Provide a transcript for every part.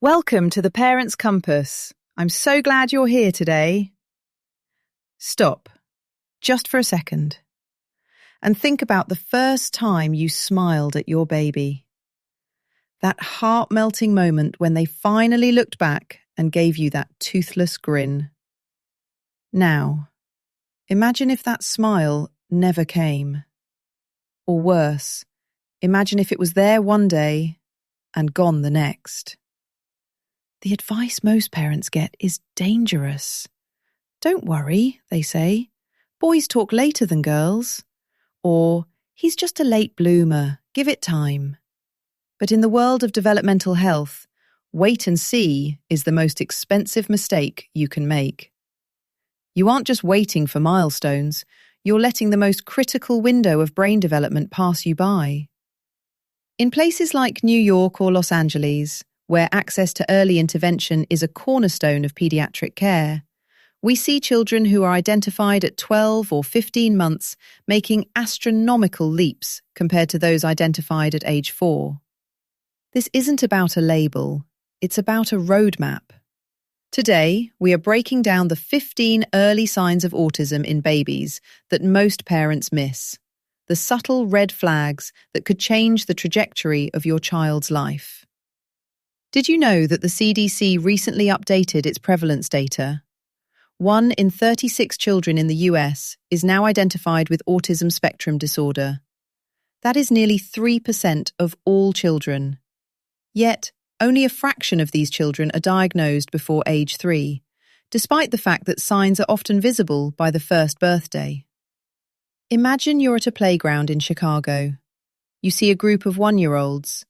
Welcome to the Parents' Compass. I'm so glad you're here today. Stop, just for a second, and think about the first time you smiled at your baby. That heart-melting moment when they finally looked back and gave you that toothless grin. Now, imagine if that smile never came. Or worse, imagine if it was there one day and gone the next. The advice most parents get is dangerous. Don't worry, they say. Boys talk later than girls. Or, he's just a late bloomer, give it time. But in the world of developmental health, wait and see is the most expensive mistake you can make. You aren't just waiting for milestones, you're letting the most critical window of brain development pass you by. In places like New York or Los Angeles, where access to early intervention is a cornerstone of pediatric care, we see children who are identified at 12 or 15 months making astronomical leaps compared to those identified at age 4. This isn't about a label, it's about a roadmap. Today, we are breaking down the 15 early signs of autism in babies that most parents miss, the subtle red flags that could change the trajectory of your child's life. Did you know that the CDC recently updated its prevalence data? 1 in 36 children in the US is now identified with autism spectrum disorder. That is nearly 3% of all children. Yet, only a fraction of these children are diagnosed before age 3, despite the fact that signs are often visible by the first birthday. Imagine you're at a playground in Chicago. You see a group of 1-year-olds.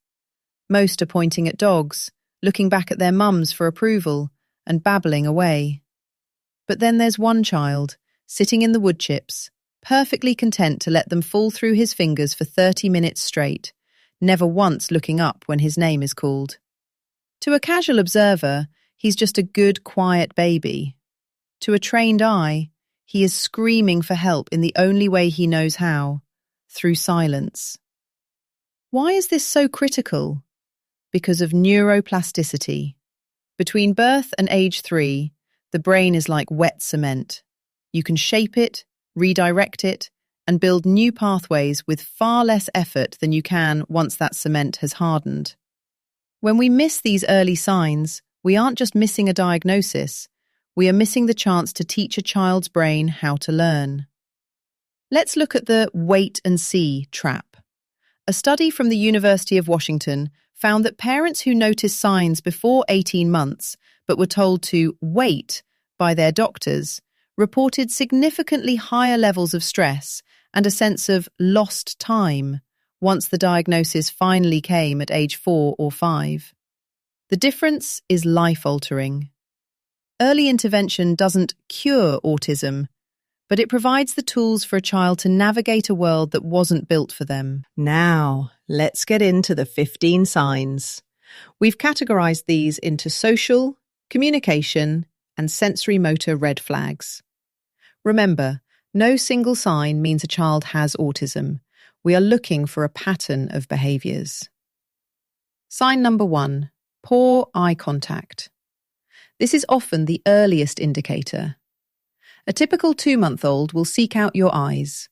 Most are pointing at dogs, looking back at their mums for approval, and babbling away. But then there's one child, sitting in the wood chips, perfectly content to let them fall through his fingers for 30 minutes straight, never once looking up when his name is called. To a casual observer, he's just a good, quiet baby. To a trained eye, he is screaming for help in the only way he knows how, through silence. Why is this so critical? Because of neuroplasticity. Between birth and age 3, the brain is like wet cement. You can shape it, redirect it, and build new pathways with far less effort than you can once that cement has hardened. When we miss these early signs, we aren't just missing a diagnosis, we are missing the chance to teach a child's brain how to learn. Let's look at the wait and see trap. A study from the University of Washington found that parents who noticed signs before 18 months but were told to wait by their doctors reported significantly higher levels of stress and a sense of lost time once the diagnosis finally came at age 4 or 5. The difference is life-altering. Early intervention doesn't cure autism, but it provides the tools for a child to navigate a world that wasn't built for them. Now, let's get into the 15 signs. We've categorized these into social, communication, and sensory motor red flags. Remember, no single sign means a child has autism. We are looking for a pattern of behaviors. Sign number 1, poor eye contact. This is often the earliest indicator. A typical 2-month-old will seek out your eyes.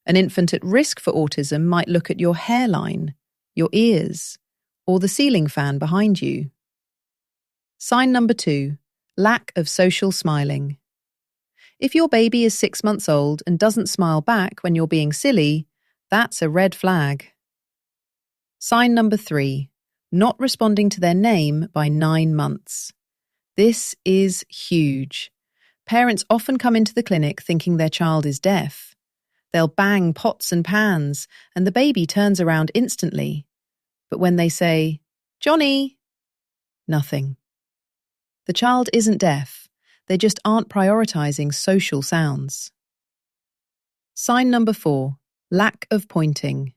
An infant at risk for autism might look at your hairline, your ears, or the ceiling fan behind you. Sign number 2, lack of social smiling. If your baby is 6 months old and doesn't smile back when you're being silly, that's a red flag. Sign number 3, not responding to their name by 9 months. This is huge. Parents often come into the clinic thinking their child is deaf. They'll bang pots and pans, and the baby turns around instantly. But when they say, "Johnny," nothing. The child isn't deaf. They just aren't prioritizing social sounds. Sign number 4, lack of pointing.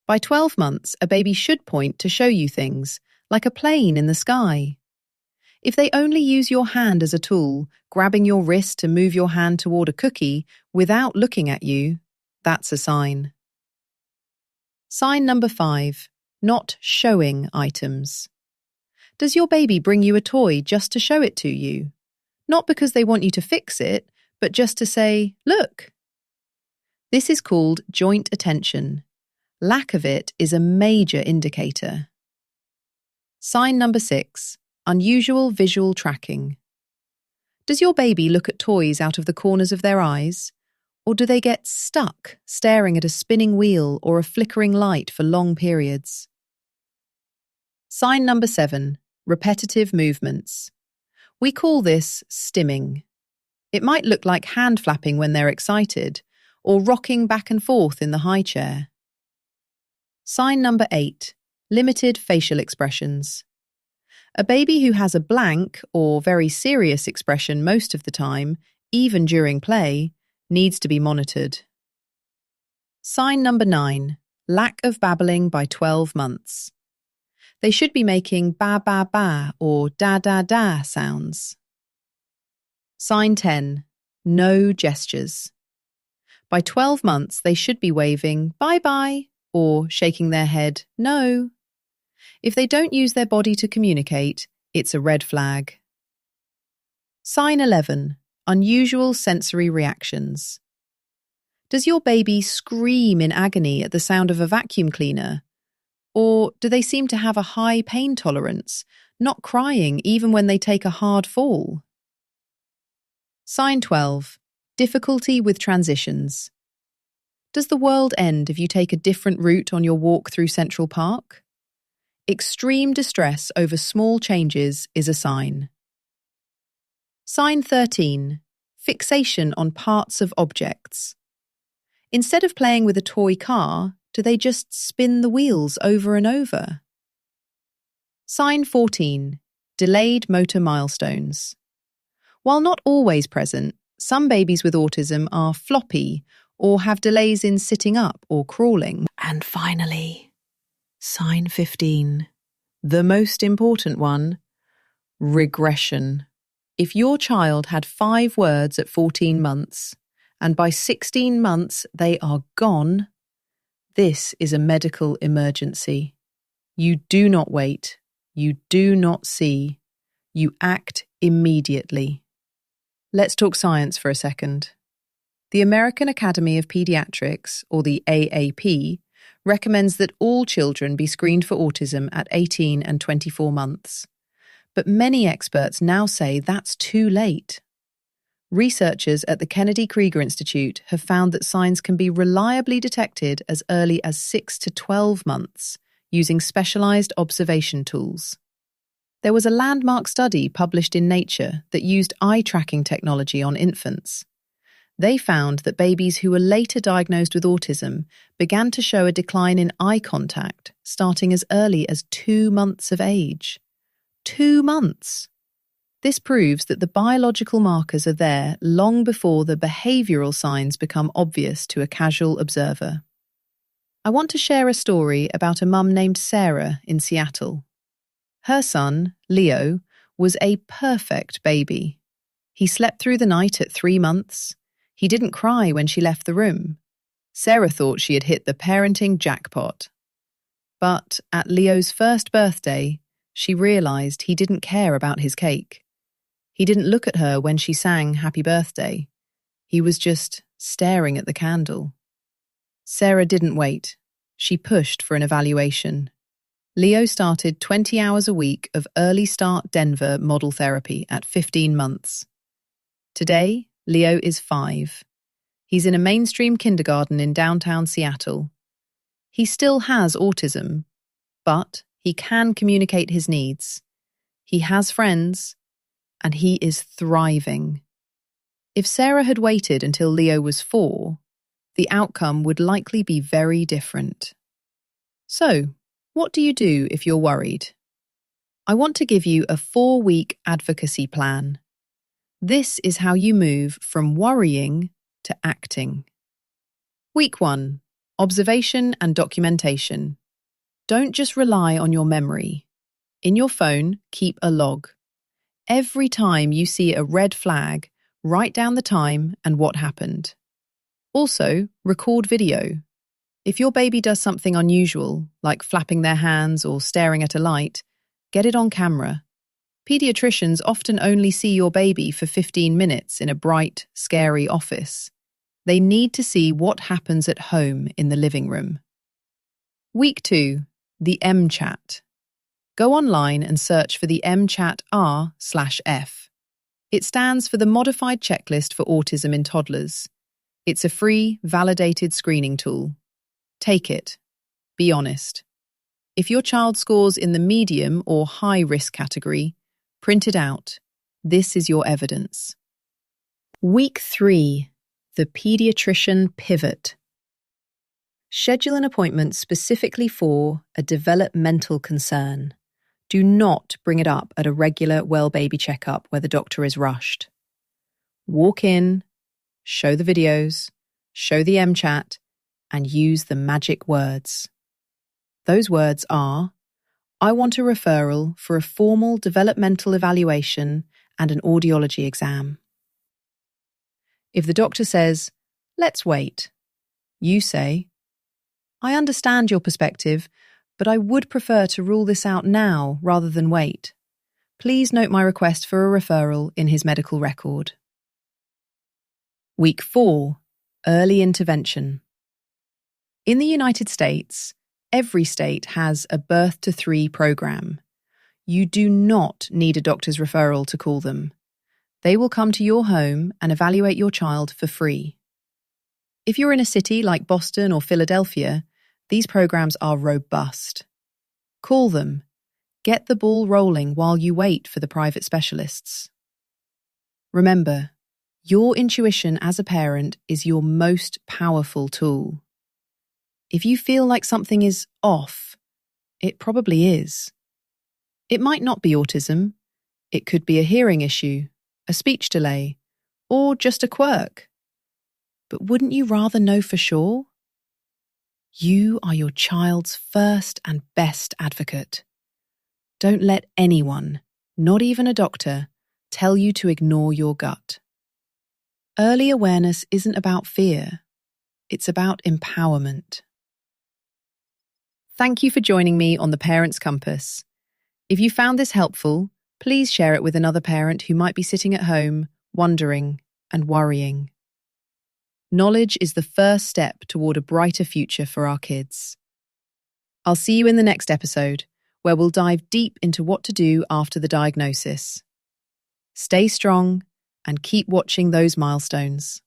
By 12 months, a baby should point to show you things, like a plane in the sky. If they only use your hand as a tool, grabbing your wrist to move your hand toward a cookie without looking at you, that's a sign. Sign number 5, not showing items. Does your baby bring you a toy just to show it to you? Not because they want you to fix it, but just to say, look. This is called joint attention. Lack of it is a major indicator. Sign number 6, unusual visual tracking. Does your baby look at toys out of the corners of their eyes? Or do they get stuck staring at a spinning wheel or a flickering light for long periods? Sign number 7, repetitive movements. We call this stimming. It might look like hand flapping when they're excited, or rocking back and forth in the high chair. Sign number 8, limited facial expressions. A baby who has a blank or very serious expression most of the time, even during play, needs to be monitored. Sign number 9, lack of babbling by 12 months. They should be making ba ba ba or da da da sounds. Sign 10, no gestures. By 12 months, they should be waving bye bye or shaking their head no. If they don't use their body to communicate, it's a red flag. Sign 11, unusual sensory reactions. Does your baby scream in agony at the sound of a vacuum cleaner? Or do they seem to have a high pain tolerance, not crying even when they take a hard fall? Sign 12, difficulty with transitions. Does the world end if you take a different route on your walk through Central Park? Extreme distress over small changes is a sign. Sign 13, fixation on parts of objects. Instead of playing with a toy car, do they just spin the wheels over and over? Sign 14, delayed motor milestones. While not always present, some babies with autism are floppy or have delays in sitting up or crawling. And finally, sign 15, the most important one, regression. If your child had 5 words at 14 months, and by 16 months they are gone, this is a medical emergency. You do not wait. You do not see. You act immediately. Let's talk science for a second. The American Academy of Pediatrics, or the AAP, recommends that all children be screened for autism at 18 and 24 months. But many experts now say that's too late. Researchers at the Kennedy Krieger Institute have found that signs can be reliably detected as early as 6 to 12 months using specialized observation tools. There was a landmark study published in Nature that used eye tracking technology on infants. They found that babies who were later diagnosed with autism began to show a decline in eye contact starting as early as 2 months of age. 2 months! This proves that the biological markers are there long before the behavioral signs become obvious to a casual observer. I want to share a story about a mum named Sarah in Seattle. Her son, Leo, was a perfect baby. He slept through the night at 3 months. He didn't cry when she left the room. Sarah thought she had hit the parenting jackpot. But at Leo's first birthday, she realized he didn't care about his cake. He didn't look at her when she sang Happy Birthday. He was just staring at the candle. Sarah didn't wait. She pushed for an evaluation. Leo started 20 hours a week of Early Start Denver model therapy at 15 months. Today, Leo is 5. He's in a mainstream kindergarten in downtown Seattle. He still has autism, but he can communicate his needs. He has friends, and he is thriving. If Sarah had waited until Leo was 4, the outcome would likely be very different. So, what do you do if you're worried? I want to give you a 4-week advocacy plan. This is how you move from worrying to acting. Week 1. Observation and documentation. Don't just rely on your memory. In your phone, keep a log. Every time you see a red flag, write down the time and what happened. Also, record video. If your baby does something unusual, like flapping their hands or staring at a light, Get it on camera. Pediatricians often only see your baby for 15 minutes in a bright, scary office. They need to see what happens at home in the living room. Week 2. The MChat. Go online and search for the MChat R/F. It stands for the Modified Checklist for Autism in Toddlers. It's a free, validated screening tool. Take it. Be honest. If your child scores in the medium or high risk category, print it out. This is your evidence. Week 3. The Pediatrician Pivot. Schedule an appointment specifically for a developmental concern. Do not bring it up at a regular well baby checkup where the doctor is rushed. Walk in, show the videos, show the MChat, and use the magic words. Those words are, I want a referral for a formal developmental evaluation and an audiology exam. If the doctor says, let's wait, you say, I understand your perspective, but I would prefer to rule this out now rather than wait. Please note my request for a referral in his medical record. Week 4. Early intervention. In the United States, every state has a Birth to 3 program. You do not need a doctor's referral to call them. They will come to your home and evaluate your child for free. If you're in a city like Boston or Philadelphia, these programs are robust. Call them. Get the ball rolling while you wait for the private specialists. Remember, your intuition as a parent is your most powerful tool. If you feel like something is off, it probably is. It might not be autism. It could be a hearing issue, a speech delay, or just a quirk. But wouldn't you rather know for sure? You are your child's first and best advocate. Don't let anyone, not even a doctor, tell you to ignore your gut. Early awareness isn't about fear. It's about empowerment. Thank you for joining me on the Parents' Compass. If you found this helpful, please share it with another parent who might be sitting at home, wondering and worrying. Knowledge is the first step toward a brighter future for our kids. I'll see you in the next episode, where we'll dive deep into what to do after the diagnosis. Stay strong and keep watching those milestones.